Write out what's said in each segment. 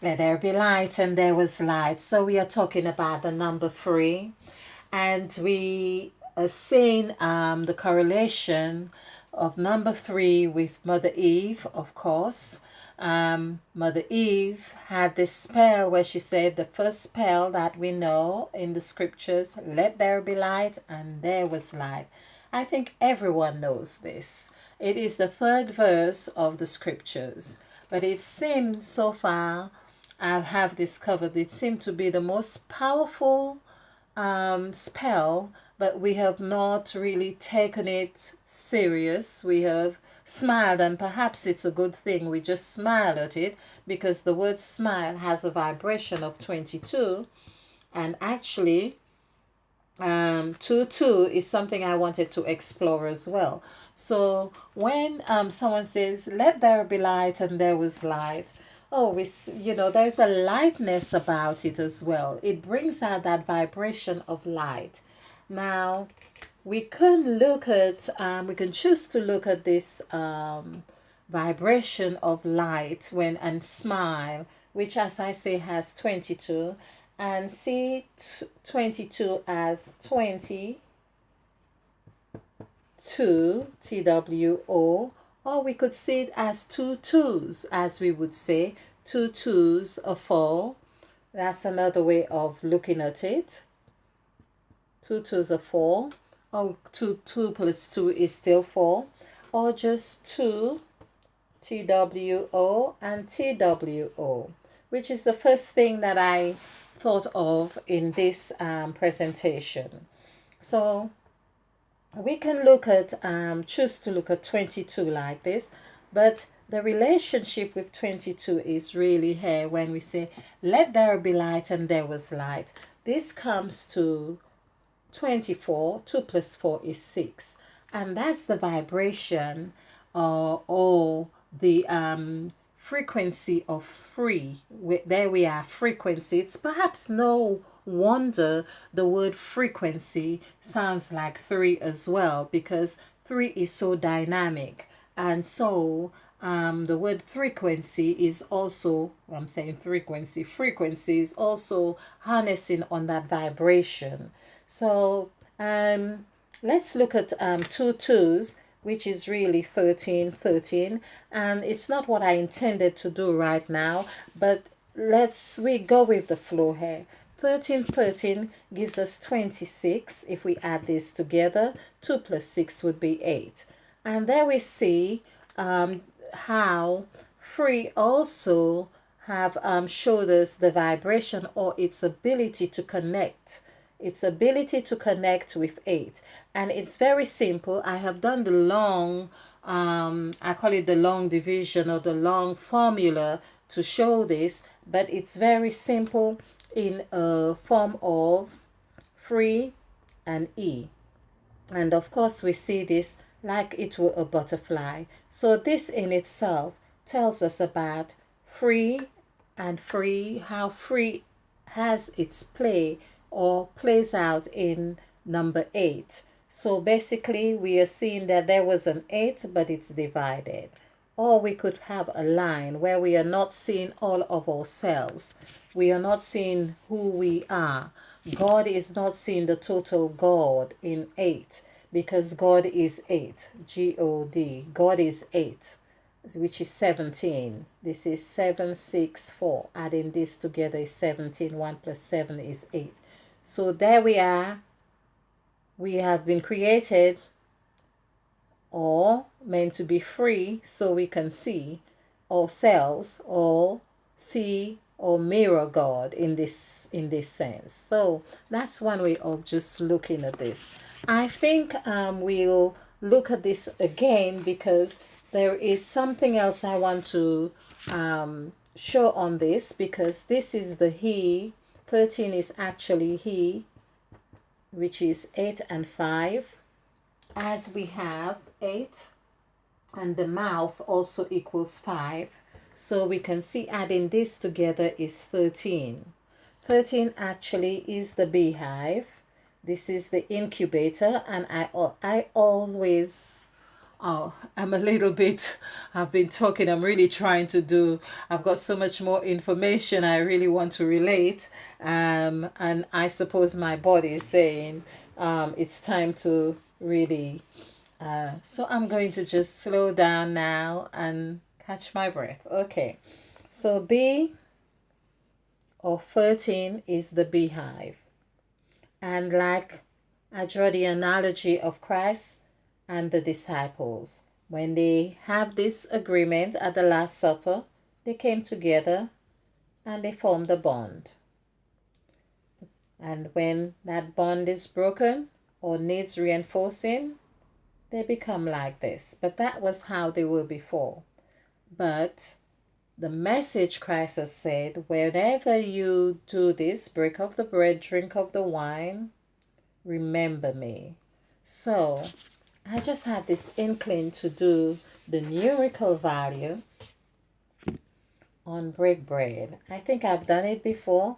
Let there be light, and there was light. So we are talking about the number 3, and we are seeing the correlation of number 3 with Mother Eve, of course. Mother Eve had this spell where she said the first spell that we know in the scriptures, let there be light, and there was light. I think everyone knows this. It is the third verse of the scriptures, but it seems so far I have discovered it seemed to be the most powerful spell, but we have not really taken it serious. We have smiled, and perhaps it's a good thing we just smile at it, because the word smile has a vibration of 22, and actually 2 is something I wanted to explore as well. So when someone says, let there be light, and there was light, oh, there's a lightness about it as well. It brings out that vibration of light. Now, we can we can choose to look at this vibration of light and smile, which, as I say, has 22, and see 22 as 20, 2, TWO, or we could see it as 2 twos, as we would say, 2 twos are 4. That's another way of looking at it. 2 twos are 4. Oh, 2 plus 2 is still 4. Or just 2, TWO and TWO, which is the first thing that I thought of in this presentation. So we can choose to look at 22 like this, but the relationship with 22 is really here when we say, let there be light, and there was light. This comes to 24. 2 plus 4 is 6. And that's the vibration or the frequency of 3. There we are, frequency. It's perhaps no wonder the word frequency sounds like 3 as well, because 3 is so dynamic. And so the word frequency is also, I'm saying frequency is also harnessing on that vibration. So let's look at 2 twos, which is really 13, 13. And it's not what I intended to do right now, but we go with the flow here. 13, 13 gives us 26. If we add this together, 2 plus 6 would be 8. And there we see how 3 also have showed us the vibration or its ability to connect. Its ability to connect with 8. And it's very simple. I have done the long, I call it the long division or the long formula to show this, but it's very simple in a form of 3 and E. And of course we see this like it were a butterfly. So this in itself tells us about 3 and free, how free has its play or plays out in number 8. So basically we are seeing that there was an 8, but it's divided. Or we could have a line where we are not seeing all of ourselves. We are not seeing who we are. God is not seeing the total God in 8, because God is 8. G-O-D. God is 8, which is 17. This is 7, 6, 4. Adding this together is 17. 1 plus 7 is 8. So there we are. We have been created or meant to be free so we can see ourselves or see or mirror God in this sense. So that's one way of just looking at this. I think we'll look at this again, because there is something else I want to show on this, because this is the He. 13 is actually He, which is 8 and 5, as we have 8 and the mouth also equals 5. So we can see adding this together is 13. 13 actually is the beehive. This is the incubator, and I always Oh, I'm a little bit, I've been talking, I'm really trying to do, I've got so much more information I really want to relate. And I suppose my body is saying it's time to really, so I'm going to just slow down now and catch my breath. Okay, so B or 13 is the beehive. And like I draw the analogy of Christ and the disciples. When they have this agreement at the Last Supper, they came together and they formed a bond. And when that bond is broken or needs reinforcing, they become like this. But that was how they were before. But the message Christ has said, wherever you do this, break of the bread, drink of the wine, remember me. So I just had this inkling to do the numerical value on break bread. I think I've done it before.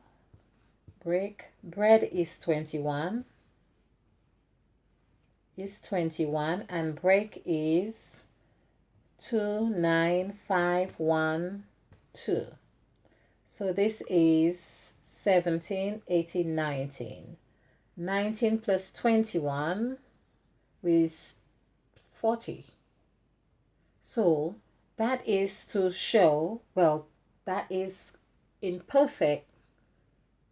Break bread is 21. And break is 29512. So this is 17, 18, 19. 19 plus 21 is 40. So that is to show, well, that is in perfect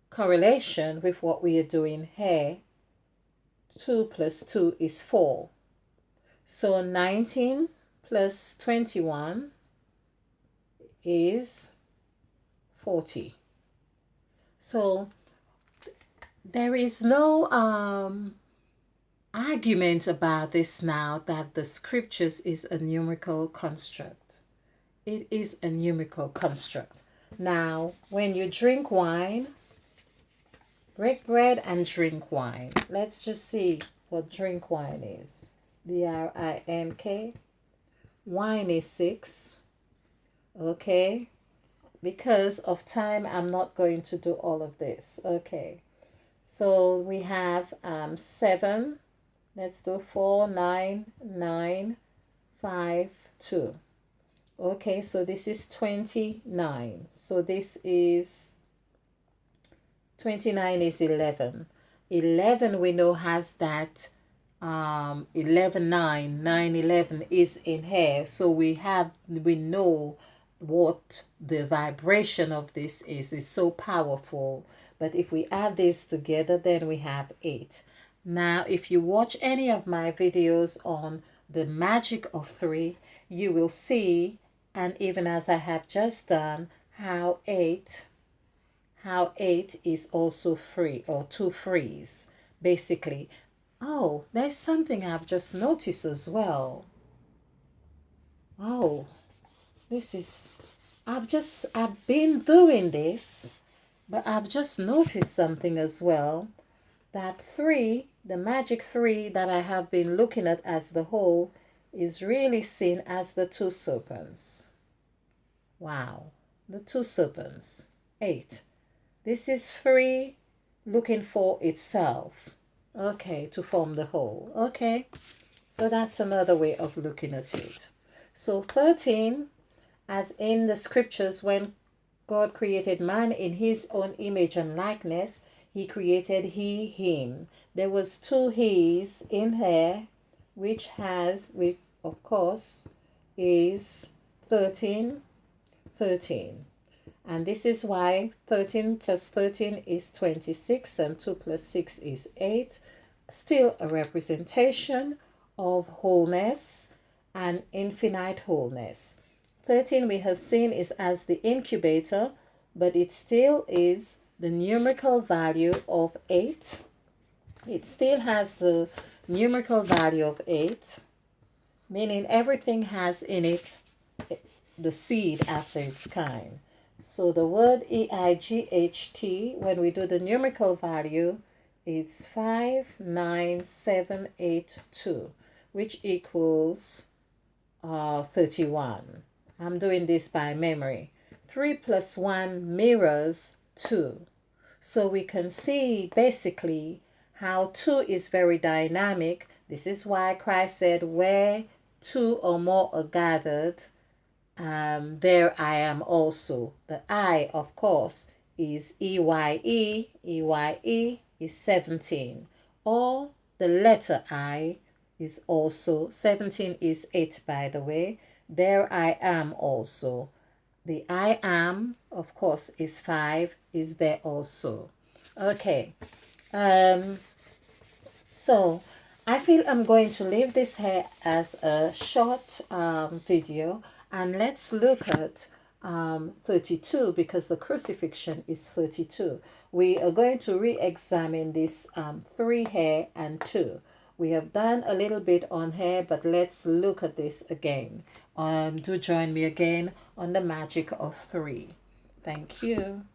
correlation with what we are doing here. 2 plus 2 is 4. So 19 plus 21 is 40. So there is no argument about this now, that the scriptures is a numerical construct. It is a numerical construct. Now, when you drink wine, break bread and drink wine. Let's just see what drink wine is. drink. Wine is 6. Okay. Because of time, I'm not going to do all of this. Okay. So we have 7. Let's do 4, 9, 9, 5, 2. Okay, so this is 29. So this is 29 is 11. 11 we know has that 11, 9, 9, 11 is in here. So we know what the vibration of this is so powerful. But if we add this together, then we have 8. Now, if you watch any of my videos on the magic of 3, you will see, and even as I have just done, how 8 is also free, or 2 frees. Basically, oh, there's something I've just noticed as well. Oh, this is, I've been doing this, but I've just noticed something as well. That 3, the magic 3 that I have been looking at as the whole, is really seen as the 2 serpents. Wow, the 2 serpents. 8. This is 3 looking for itself. Okay, to form the whole. Okay, so that's another way of looking at it. So 13, as in the scriptures, when God created man in his own image and likeness, he created he, him. There was 2 he's in here, which of course, is 13, 13. And this is why 13 plus 13 is 26 and 2 plus 6 is 8. Still a representation of wholeness and infinite wholeness. 13 we have seen is as the incubator, but it still is the numerical value of 8. It still has the numerical value of 8, meaning everything has in it the seed after its kind. So the word EIGHT, when we do the numerical value, it's 59782, which equals 31. I'm doing this by memory. 3 plus 1 mirrors 2. So we can see basically how 2 is very dynamic. This is why Christ said, where two or more are gathered, there I am also. The I, of course, is EYE. EYE is 17. Or the letter I is also 17 is 8, by the way. There I am also. The I am, of course, is 5, is there also. Okay. So I feel I'm going to leave this here as a short video, and let's look at 32, because the crucifixion is 32. We are going to re-examine this 3 here and 2. We have done a little bit on here, but let's look at this again. Do join me again on the magic of 3. Thank you.